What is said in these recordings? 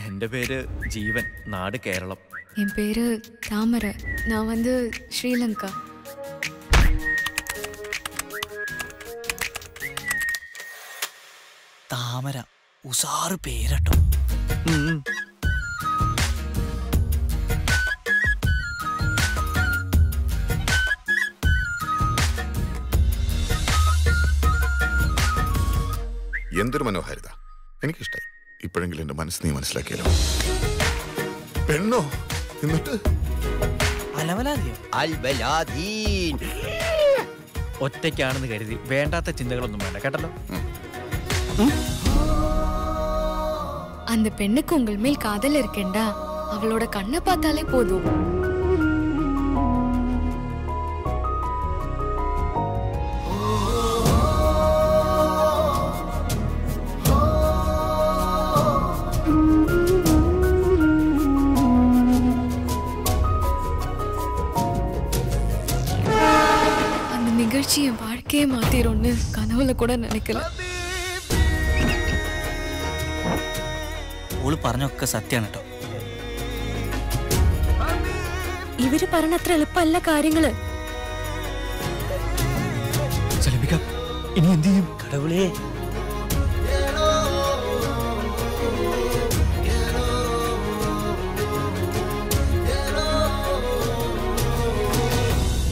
എൻ്റെ പേര് ജീവൻ, നാട് കേരളം. என் பேரு தாமரை, நான் வந்து ஸ்ரீலங்கா. താമര ഉസാറ് പേരട്ടോ. എന്തൊരു മനോഹാരിത, എനിക്കിഷ്ടായി. ഇപ്പോഴെങ്കിലും എന്റെ മനസ്സ് നീ മനസ്സിലാക്കിയല്ലോ. പെണ്ണോ എന്നിട്ട് ഒറ്റയ്ക്കാണെന്ന് കരുതി വേണ്ടാത്ത ചിന്തകളൊന്നും വേണ്ട കേട്ടല്ലോ. அந்த பெண்ணுக்கு உங்கள் மேல் காதல் இருக்கேண்டா, அவளோட கண்ணை பார்த்தாலே போதும். அந்த நிகழ்ச்சி என் வாழ்க்கையே மாத்திரும்னு கனவுல கூட நினைக்கல. ഓള് പറഞ്ഞൊക്കെ സത്യാണ് കേട്ടോ. ഇവര് പറഞ്ഞത്ര എളുപ്പമല്ല കാര്യങ്ങള്. ഇനി എന്ത് ചെയ്യും? കടവുളേ,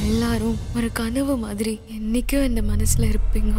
எல்லாரும் ஒரு கனவு மாதிரி என்னைக்கும் இந்த மனசுல இருப்பீங்க.